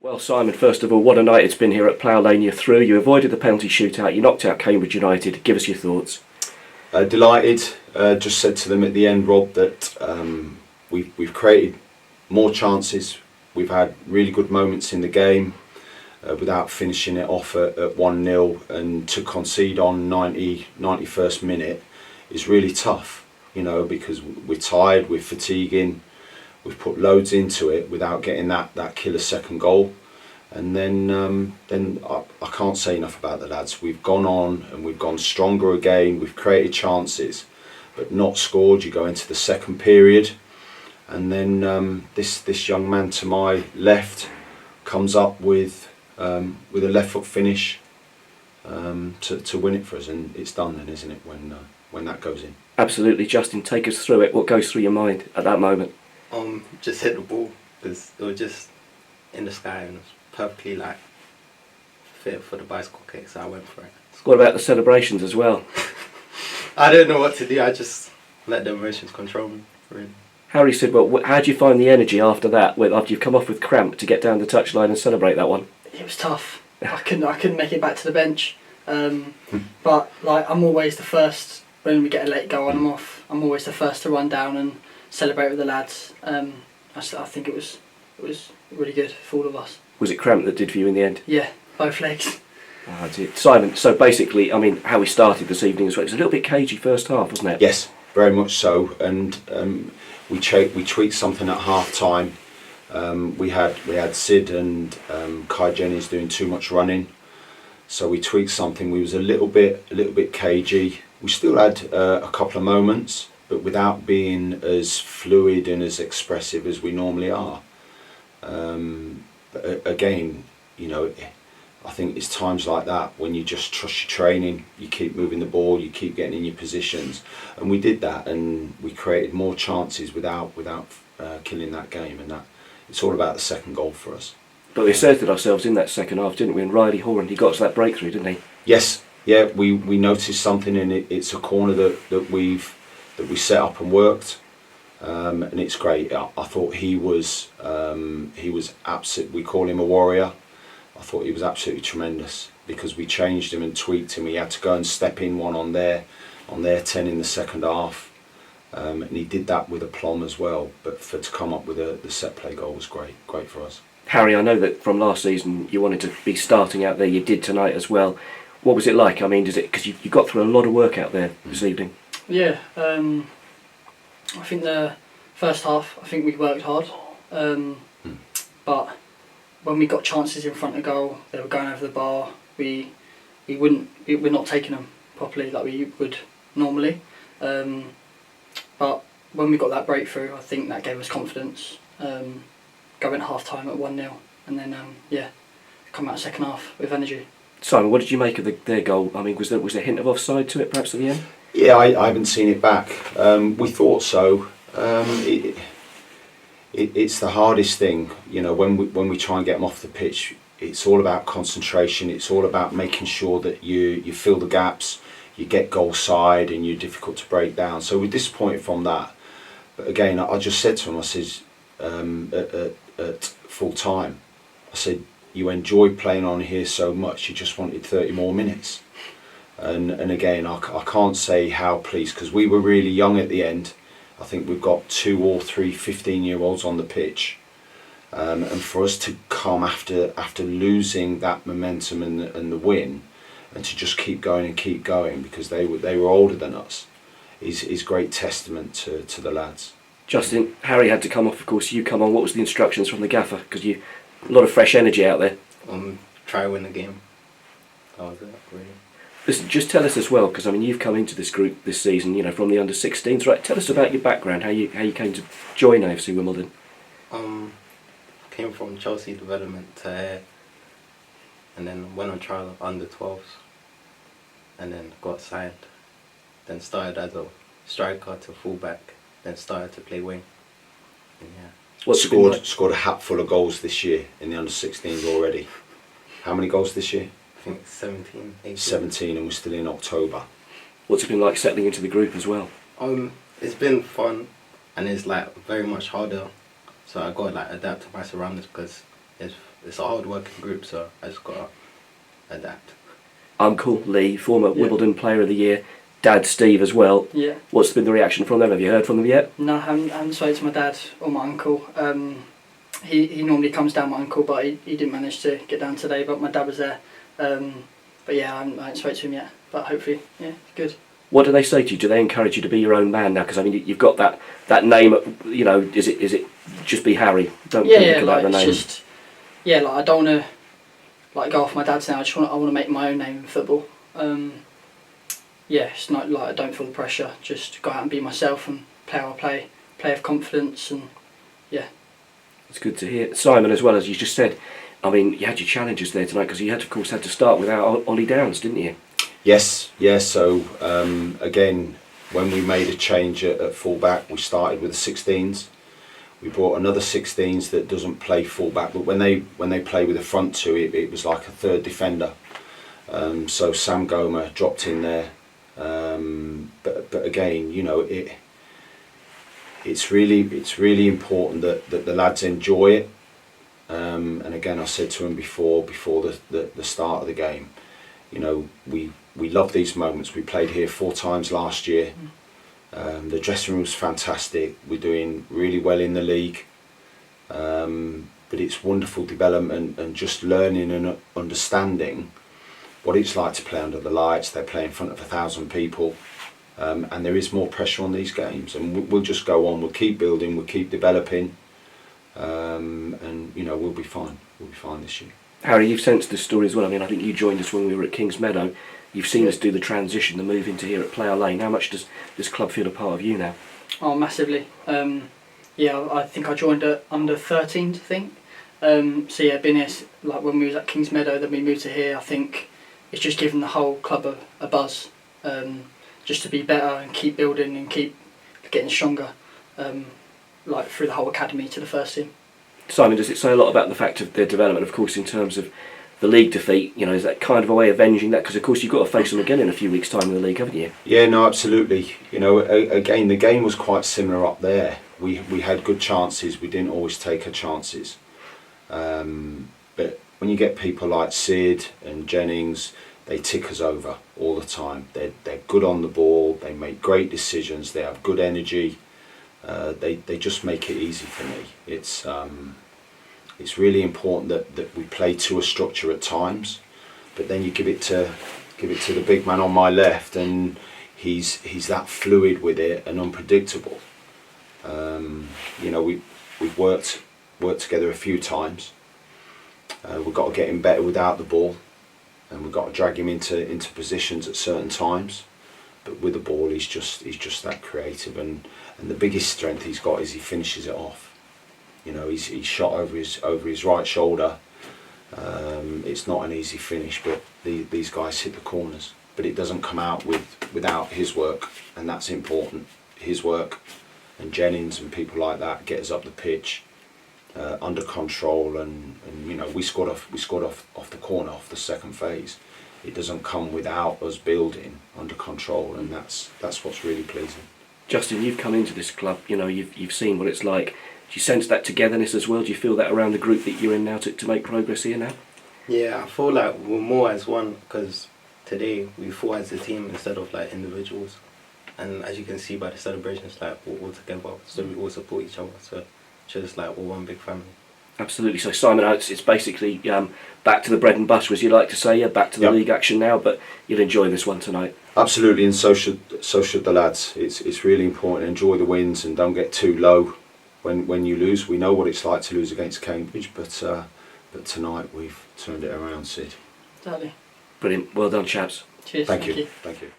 Well, Simon, first of all, what a night it's been here at Plough Lane. You're through, you avoided the penalty shootout, you knocked out Cambridge United. Give us your thoughts. Delighted. Just said to them at the end, Rob, that we've created more chances. We've had really good moments in the game without finishing it off at 1-0, and to concede on 91st minute is really tough, you know, because we're tired, we're fatiguing. We've put loads into it without getting that killer second goal, and then I can't say enough about the lads. We've gone on and we've gone stronger again. We've created chances, but not scored. You go into the second period, and then this young man to my left comes up with a left foot finish to win it for us, and it's done then, isn't it? When that goes in. Absolutely, Justin. Take us through it. What goes through your mind at that moment? Just hit the ball because it was just in the sky and it was perfectly like fit for the bicycle kick, so I went for it. What about the celebrations as well? I didn't know what to do. I just let the emotions control me. Really. Harry Sidwell, how do you find the energy after that? After you've come off with cramp to get down the touchline and celebrate that one? It was tough. I couldn't make it back to the bench. But like I'm always the first when we get a late goal and I'm off. I'm always the first to run down and celebrate with the lads. I think it was really good for all of us. Was it cramp that did for you in the end? Yeah, both legs. Oh, dear. Simon, so basically, I mean, how we started this evening as well, it was a little bit cagey first half, wasn't it? Yes, very much so, and we tweaked something at half time. We had Sid and Kai Jennings doing too much running, so we tweaked something. We was a little bit cagey. We still had a couple of moments, but without being as fluid and as expressive as we normally are. But again, you know, I think it's times like that when you just trust your training, you keep moving the ball, you keep getting in your positions, and we did that, and we created more chances without killing that game, and that it's all about the second goal for us. But we asserted ourselves in that second half, didn't we? And Riley Horan, he got us that breakthrough, didn't he? Yes, yeah, we noticed something, and it's a corner that we set up and worked, and it's great. I thought he was absolute. We call him a warrior. I thought he was absolutely tremendous because we changed him and tweaked him. He had to go and step in one on their 10 in the second half, and he did that with aplomb as well. But to come up with the set play goal was great for us. Harry, I know that from last season you wanted to be starting out there. You did tonight as well. What was it like? I mean, does it because you got through a lot of work out there this evening? Yeah, I think the first half, I think we worked hard, but when we got chances in front of goal, they were going over the bar. We're not taking them properly like we would normally. But when we got that breakthrough, I think that gave us confidence. Going at half time at 1-0, and then come out second half with energy. Simon, what did you make of their goal? I mean, was there a hint of offside to it perhaps at the end? Yeah, I haven't seen it back. We thought so. It's the hardest thing, you know, when we try and get them off the pitch. It's all about concentration. It's all about making sure that you fill the gaps, you get goal side, and you're difficult to break down. So we're disappointed from that. But again, I just said to him, I says at full time, I said, you enjoy playing on here so much, you just wanted 30 more minutes. And again, I can't say how pleased, because we were really young at the end. I think we've got 2 or 3 15-year-olds on the pitch, and for us to come after losing that momentum and the win, and to just keep going because they were older than us, is great testament to the lads. Justin, Harry had to come off. Of course, you come on. What was the instructions from the gaffer? Because a lot of fresh energy out there. Try to win the game. That was it, really. Listen, just tell us as well, because I mean you've come into this group this season, you know, from the under-16s, right? Tell us about your background, how you came to join AFC Wimbledon. Came from Chelsea development to here, and then went on trial of under-12s, and then got signed. Then started as a striker to fullback, then started to play wing. And yeah. Scored a hatful of goals this year in the under-16s already. How many goals this year? I think 17, 18. 17, and we're still in October. What's it been like settling into the group as well? It's been fun, and it's like very much harder. So I got to like adapt to my surroundings because it's it's a hard working group, so I just gotta adapt. Uncle Lee, former Yeah. Wimbledon Player of the Year, Dad Steve as well. Yeah. What's been the reaction from them? Have you heard from them yet? No, I haven't spoken to my dad or my uncle. He normally comes down, my uncle, but he didn't manage to get down today, but my dad was there. But yeah, I haven't spoken to him yet, but hopefully, yeah, good. What do they say to you? Do they encourage you to be your own man now? Because I mean, you've got that name. You know, is it just be Harry? Don't think about the name. Just, yeah, like I don't want to like go off my dad's now. I want to make my own name in football. Yeah, it's not like I don't feel the pressure. Just go out and be myself and play how I play with confidence, and yeah. It's good to hear. Simon, as well, as you just said, I mean, you had your challenges there tonight because you had, of course, to start without Ollie Downs, didn't you? Yes. So again, when we made a change at fullback, we started with the 16s. We brought another 16s that doesn't play fullback, but when they play with the front two, it was like a third defender. So Sam Goma dropped in there, but again, you know, it's really important that the lads enjoy it. And again, I said to him before the start of the game, you know, we love these moments. We played here 4 times last year. The dressing room was fantastic. We're doing really well in the league. But it's wonderful development and just learning and understanding what it's like to play under the lights. They play in front of 1,000 people. And there is more pressure on these games. And we'll just go on. We'll keep building. We'll keep developing. And, you know, we'll be fine. We'll be fine this year. Harry, you've sensed this story as well. I mean, I think you joined us when we were at Kings Meadow. You've seen us do the transition, the move into here at Player Lane. How much does this club feel a part of you now? Oh, massively. Yeah, I think I joined at under 13s, I think. So yeah, been here like when we was at Kings Meadow, then we moved to here. I think it's just given the whole club a buzz, just to be better and keep building and keep getting stronger, like through the whole academy to the first team. Simon, does it say a lot about the fact of their development, of course, in terms of the league defeat? You know, is that kind of a way of avenging that? Because of course you've got to face them again in a few weeks' time in the league, haven't you? Yeah, no, absolutely. You know, again, the game was quite similar up there. We had good chances. We didn't always take our chances. But when you get people like Sid and Jennings, they tick us over all the time. They're good on the ball. They make great decisions. They have good energy. They just make it easy for me. It's really important that we play to a structure at times, but then you give it to the big man on my left, and he's that fluid with it and unpredictable. You know, we've worked together a few times. We've got to get him better without the ball, and we've got to drag him into positions at certain times. But with the ball, he's just that creative, and the biggest strength he's got is he finishes it off. You know, he's shot over his right shoulder. It's not an easy finish, but these guys hit the corners. But it doesn't come out without his work, and that's important. His work, and Jennings and people like that get us up the pitch under control, and you know, we scored off the corner off the second phase. It doesn't come without us building under control, and that's what's really pleasing. Justin, you've come into this club, you know, you've seen what it's like. Do you sense that togetherness as well? Do you feel that around the group that you're in now to make progress here now? Yeah, I feel like we're more as one, because today we fought as a team instead of like individuals. And as you can see by the celebrations, like we're all together, so we all support each other. So it's just like we're one big family. Absolutely. So Simon, it's basically back to the bread and butter, as you like to say. Yeah, back to the league action now, but you'll enjoy this one tonight. Absolutely, and so should the lads. It's really important. Enjoy the wins and don't get too low when you lose. We know what it's like to lose against Cambridge, but tonight we've turned it around, Sid. Exactly. Brilliant. Well done, chaps. Cheers. Thank you. Thank you.